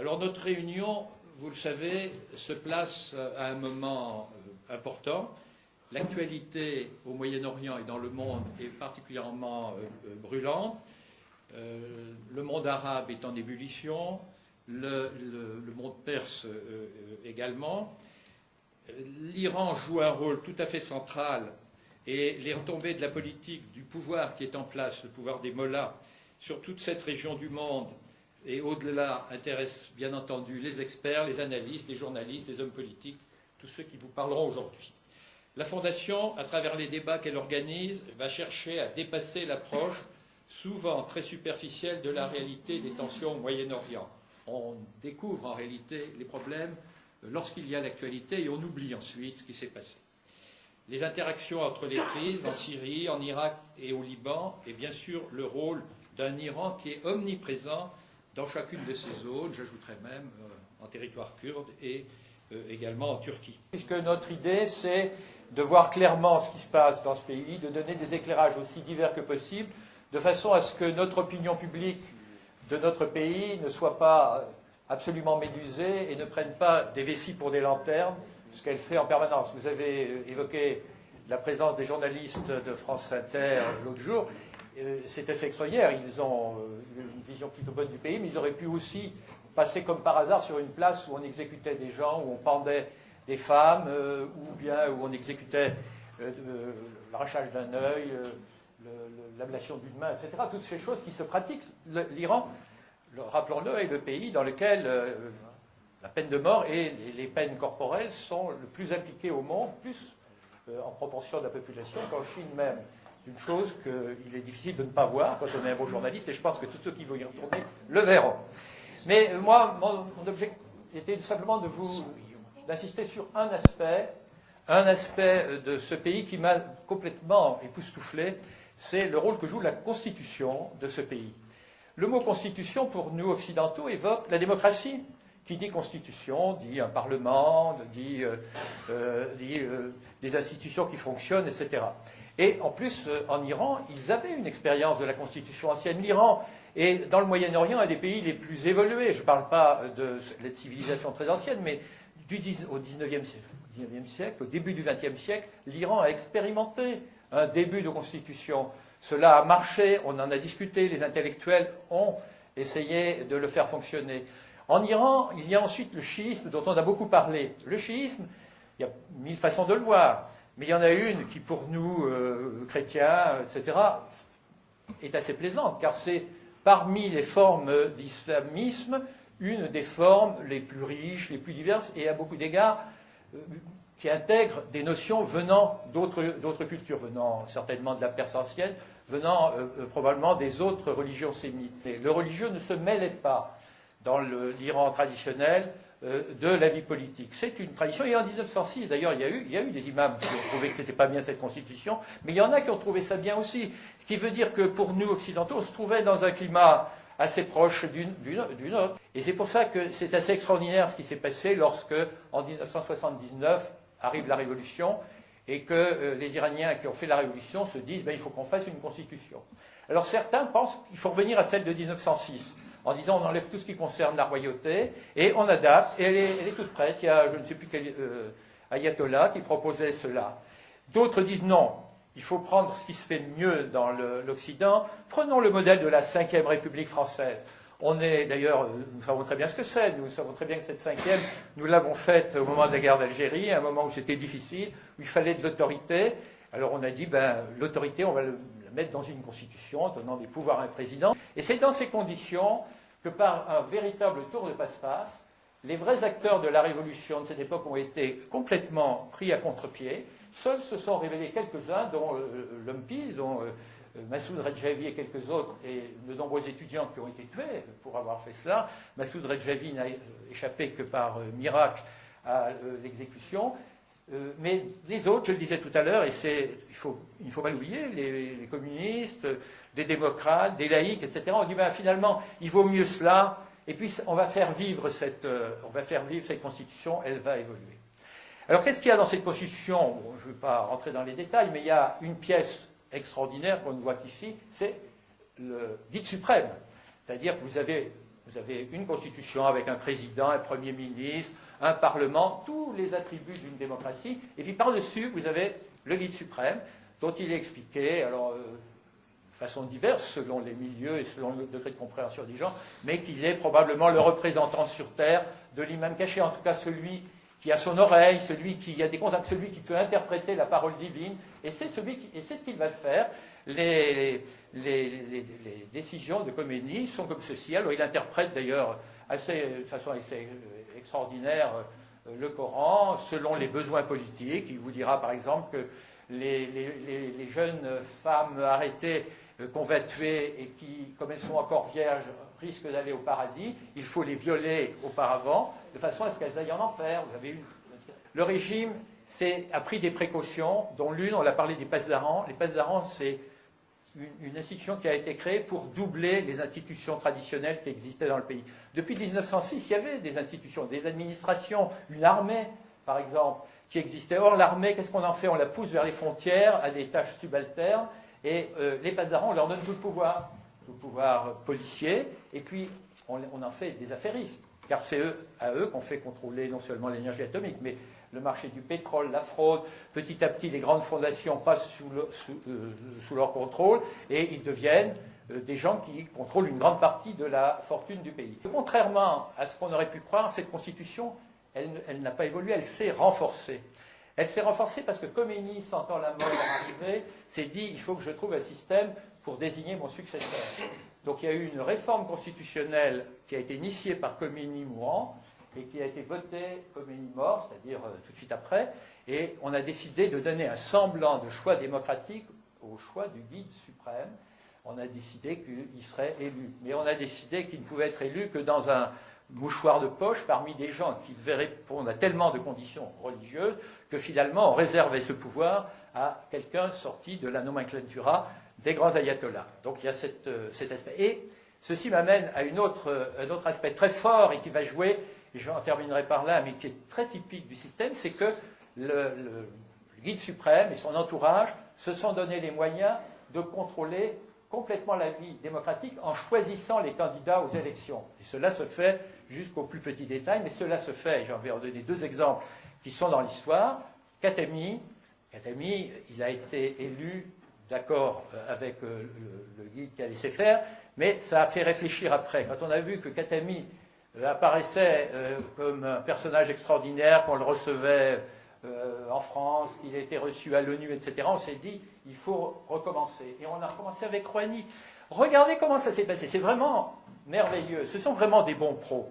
Alors notre réunion, vous le savez, se place à un moment important. L'actualité au Moyen-Orient et dans le monde est particulièrement brûlante. Le monde arabe est en ébullition, le monde perse également. L'Iran joue un rôle tout à fait central et les retombées de la politique du pouvoir qui est en place, le pouvoir des mollahs, sur toute cette région du monde et au-delà intéressent bien entendu les experts, les analystes, les journalistes, les hommes politiques, tous ceux qui vous parleront aujourd'hui. La Fondation, à travers les débats qu'elle organise, va chercher à dépasser l'approche souvent très superficielle de la réalité des tensions au Moyen-Orient. On découvre en réalité les problèmes lorsqu'il y a l'actualité et on oublie ensuite ce qui s'est passé. Les interactions entre les crises en Syrie, en Irak et au Liban, et bien sûr le rôle d'un Iran qui est omniprésent dans chacune de ces zones, j'ajouterais même en territoire kurde et également en Turquie. Puisque notre idée, c'est de voir clairement ce qui se passe dans ce pays, de donner des éclairages aussi divers que possible, de façon à ce que notre opinion publique de notre pays ne soit pas absolument médusée et ne prenne pas des vessies pour des lanternes, ce qu'elle fait en permanence. Vous avez évoqué la présence des journalistes de France Inter l'autre jour. C'est assez extraordinaire. Ils ont une vision plutôt bonne du pays, mais ils auraient pu aussi passer comme par hasard sur une place où on exécutait des gens, où on pendait des femmes, ou bien où on exécutait l'arrachage d'un œil, l'ablation d'une main, etc. Toutes ces choses qui se pratiquent. L'Iran, rappelons-le, est le pays dans lequel la peine de mort et les peines corporelles sont le plus appliquées au monde, plus en proportion de la population qu'en Chine même. C'est une chose qu'il est difficile de ne pas voir quand on est un bon journaliste, et je pense que tous ceux qui vont y retourner le verront. Mais moi, mon objectif était simplement d'insister sur un aspect de ce pays qui m'a complètement époustouflé, c'est le rôle que joue la Constitution de ce pays. Le mot Constitution, pour nous occidentaux, évoque la démocratie. Qui dit Constitution, dit un Parlement, dit des institutions qui fonctionnent, etc. Et en plus, en Iran, ils avaient une expérience de la Constitution ancienne. L'Iran est, dans le Moyen-Orient, un des pays les plus évolués. Je ne parle pas de la civilisation très ancienne, mais au XIXe siècle, au début du XXe siècle, l'Iran a expérimenté un début de Constitution. Cela a marché, on en a discuté, les intellectuels ont essayé de le faire fonctionner. En Iran, il y a ensuite le chiisme dont on a beaucoup parlé. Le chiisme, il y a 1000 façons de le voir, mais il y en a une qui, pour nous, chrétiens, etc., est assez plaisante, car c'est parmi les formes d'islamisme une des formes les plus riches, les plus diverses, et à beaucoup d'égards, qui intègre des notions venant d'autres cultures, venant certainement de la Perse ancienne, venant probablement des autres religions sémites. Et le religieux ne se mêlait pas dans l'Iran traditionnel de la vie politique. C'est une tradition, et en 1906, d'ailleurs, il y a eu des imams qui ont trouvé que ce n'était pas bien cette constitution, mais il y en a qui ont trouvé ça bien aussi. Ce qui veut dire que pour nous, occidentaux, on se trouvait dans un climat assez proche d'une autre. Et c'est pour ça que c'est assez extraordinaire ce qui s'est passé lorsque, en 1979, arrive la Révolution, et que les Iraniens qui ont fait la Révolution se disent il faut qu'on fasse une constitution. Alors certains pensent qu'il faut revenir à celle de 1906, en disant on enlève tout ce qui concerne la royauté, et on adapte, et elle est toute prête. Il y a je ne sais plus quel ayatollah qui proposait cela. D'autres disent non, il faut prendre ce qui se fait de mieux dans l'Occident. Prenons le modèle de la Ve République française. On est d'ailleurs, nous savons très bien ce que c'est, nous savons très bien que cette cinquième, nous l'avons faite au moment de la guerre d'Algérie, à un moment où c'était difficile, où il fallait de l'autorité. Alors on a dit, l'autorité, on va la mettre dans une constitution, en donnant des pouvoirs à un président. Et c'est dans ces conditions que par un véritable tour de passe-passe, les vrais acteurs de la révolution de cette époque ont été complètement pris à contre-pied. Seuls se sont révélés quelques-uns, dont l'UMPI, dont Massoud Redjavi et quelques autres, et de nombreux étudiants qui ont été tués pour avoir fait cela. Massoud Redjavi n'a échappé que par miracle à l'exécution. Mais les autres, je le disais tout à l'heure, et il faut pas l'oublier, les communistes, des démocrates, des laïcs, etc., on dit finalement, il vaut mieux cela, et puis on va faire vivre cette constitution, elle va évoluer. Alors qu'est-ce qu'il y a dans cette constitution? Je ne vais pas rentrer dans les détails, mais il y a une pièce extraordinaire qu'on voit ici, c'est le guide suprême. C'est-à-dire que vous Vous avez une constitution avec un président, un premier ministre, un parlement, tous les attributs d'une démocratie. Et puis par-dessus, vous avez le guide suprême, dont il est expliqué, alors, de façon diverse, selon les milieux et selon le degré de compréhension des gens, mais qu'il est probablement le représentant sur terre de l'imam caché, en tout cas celui qui a son oreille, celui qui a des contacts, celui qui peut interpréter la parole divine, et c'est ce qu'il va faire. Les décisions de Khomeini sont comme ceci. Alors il interprète d'ailleurs de façon assez extraordinaire le Coran selon les besoins politiques. Il vous dira par exemple que les jeunes femmes arrêtées qu'on va tuer et qui, comme elles sont encore vierges, risquent d'aller au paradis, il faut les violer auparavant, de façon à ce qu'elles aillent en enfer. Vous avez Le régime a pris des précautions, dont l'une, on l'a parlé des pasdaran. Les pasdaran, c'est une institution qui a été créée pour doubler les institutions traditionnelles qui existaient dans le pays. Depuis 1906, il y avait des institutions, des administrations, une armée, par exemple, qui existait. Or, l'armée, qu'est-ce qu'on en fait? On la pousse vers les frontières, à des tâches subalternes, et les pasdarans, on leur donne tout le pouvoir policier, et puis on en fait des affairistes, car c'est à eux qu'on fait contrôler non seulement l'énergie atomique, mais le marché du pétrole, la fraude. Petit à petit, les grandes fondations passent sous leur contrôle, et ils deviennent des gens qui contrôlent une grande partie de la fortune du pays. Contrairement à ce qu'on aurait pu croire, cette constitution, elle n'a pas évolué, elle s'est renforcée. Elle s'est renforcée parce que Khomeini, sentant la mort arriver, s'est dit « il faut que je trouve un système pour désigner mon successeur ». Donc il y a eu une réforme constitutionnelle qui a été initiée par Khomeini mourant et qui a été votée Khomeini mort, c'est-à-dire tout de suite après, et on a décidé de donner un semblant de choix démocratique au choix du guide suprême. On a décidé qu'il serait élu, mais on a décidé qu'il ne pouvait être élu que dans un mouchoir de poche parmi des gens qui devaient répondre à tellement de conditions religieuses que finalement on réservait ce pouvoir à quelqu'un sorti de la nomenclatura des grands ayatollahs. Donc il y a cet aspect. Et ceci m'amène à un autre aspect très fort et qui va jouer, et je en terminerai par là, mais qui est très typique du système, c'est que le guide suprême et son entourage se sont donné les moyens de contrôler complètement la vie démocratique en choisissant les candidats aux élections. Et cela se fait jusqu'au plus petit détail, mais cela se fait, et j'en vais en donner deux exemples qui sont dans l'histoire. Khatami, il a été élu, d'accord, avec le guide qui a laissé faire, mais ça a fait réfléchir après. Quand on a vu que Khatami apparaissait comme un personnage extraordinaire, qu'on le recevait en France, qu'il a été reçu à l'ONU, etc., on s'est dit, il faut recommencer. Et on a recommencé avec Rouhani. Regardez comment ça s'est passé. C'est vraiment merveilleux. Ce sont vraiment des bons pros.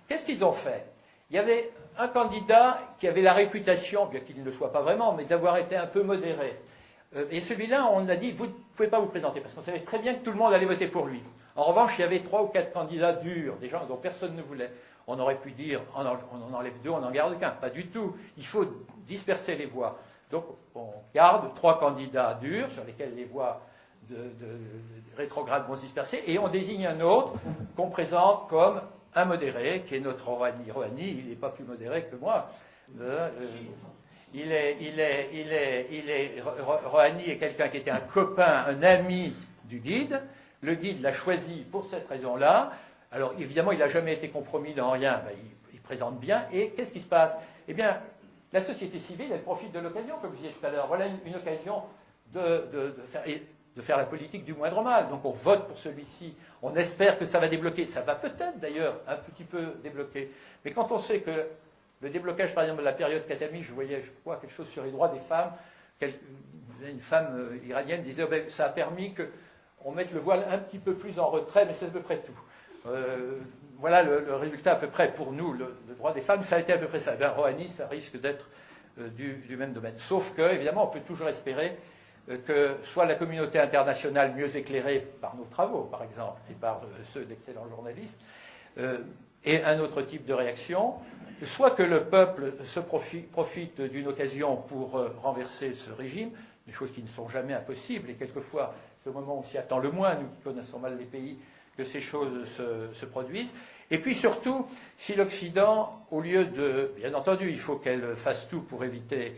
Qu'est-ce qu'ils ont fait? Il y avait un candidat qui avait la réputation, bien qu'il ne le soit pas vraiment, mais d'avoir été un peu modéré. Et celui-là, on a dit, vous ne pouvez pas vous présenter, parce qu'on savait très bien que tout le monde allait voter pour lui. En revanche, il y avait 3 ou 4 candidats durs, des gens dont personne ne voulait. On aurait pu dire, on en enlève 2, on en garde qu'un. Pas du tout. Il faut disperser les voix. Donc, on garde 3 candidats durs, sur lesquels les voix de rétrogrades vont se disperser, et on désigne un autre qu'on présente comme un modéré, qui est notre Rouhani. Rouhani, il n'est pas plus modéré que moi. Rouhani est quelqu'un qui était un copain, un ami du guide. Le guide l'a choisi pour cette raison-là. Alors, évidemment, il n'a jamais été compromis dans rien. Ben, il présente bien. Et qu'est-ce qui se passe? Eh bien, la société civile, elle profite de l'occasion, comme je disais tout à l'heure. Voilà une occasion de faire la politique du moindre mal. Donc, on vote pour celui-ci. On espère que ça va débloquer. Ça va peut-être, d'ailleurs, un petit peu débloquer. Mais quand on sait que le déblocage, par exemple, de la période Khatami, je voyais, je crois, quelque chose sur les droits des femmes. Une femme iranienne disait oh, ben, ça a permis qu'on mette le voile un petit peu plus en retrait, mais c'est à peu près tout. Voilà le résultat à peu près pour nous. Le droit des femmes, ça a été à peu près ça. Ben, Rouhani, ça risque d'être du même domaine. Sauf que, évidemment, on peut toujours espérer que soit la communauté internationale mieux éclairée par nos travaux, par exemple, et par ceux d'excellents journalistes, ait un autre type de réaction, soit que le peuple se profite d'une occasion pour renverser ce régime, des choses qui ne sont jamais impossibles, et quelquefois, c'est au moment où on s'y attend le moins, nous qui connaissons mal les pays, que ces choses se produisent. Et puis surtout, si l'Occident, au lieu de... Bien entendu, il faut qu'elle fasse tout pour éviter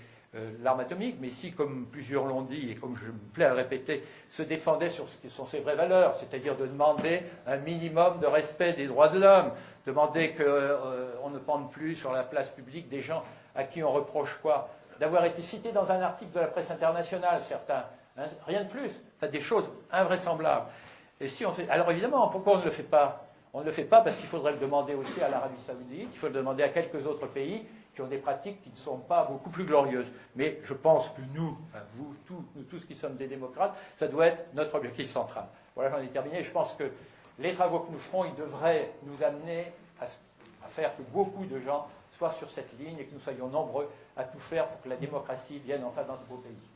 l'arme atomique, mais si, comme plusieurs l'ont dit, et comme je me plais à le répéter, se défendait sur ce qui sont ses vraies valeurs, c'est-à-dire de demander un minimum de respect des droits de l'homme, demander qu'on ne pende plus sur la place publique des gens à qui on reproche quoi? D'avoir été cité dans un article de la presse internationale, certains, hein, rien de plus, enfin des choses invraisemblables. Et si on fait... Alors évidemment, pourquoi on ne le fait pas? On ne le fait pas parce qu'il faudrait le demander aussi à l'Arabie Saoudite, il faut le demander à quelques autres pays qui ont des pratiques qui ne sont pas beaucoup plus glorieuses. Mais je pense que nous, enfin vous, nous tous qui sommes des démocrates, ça doit être notre objectif central. Voilà, j'en ai terminé. Je pense que les travaux que nous ferons, ils devraient nous amener à faire que beaucoup de gens soient sur cette ligne et que nous soyons nombreux à tout faire pour que la démocratie vienne enfin dans ce beau pays.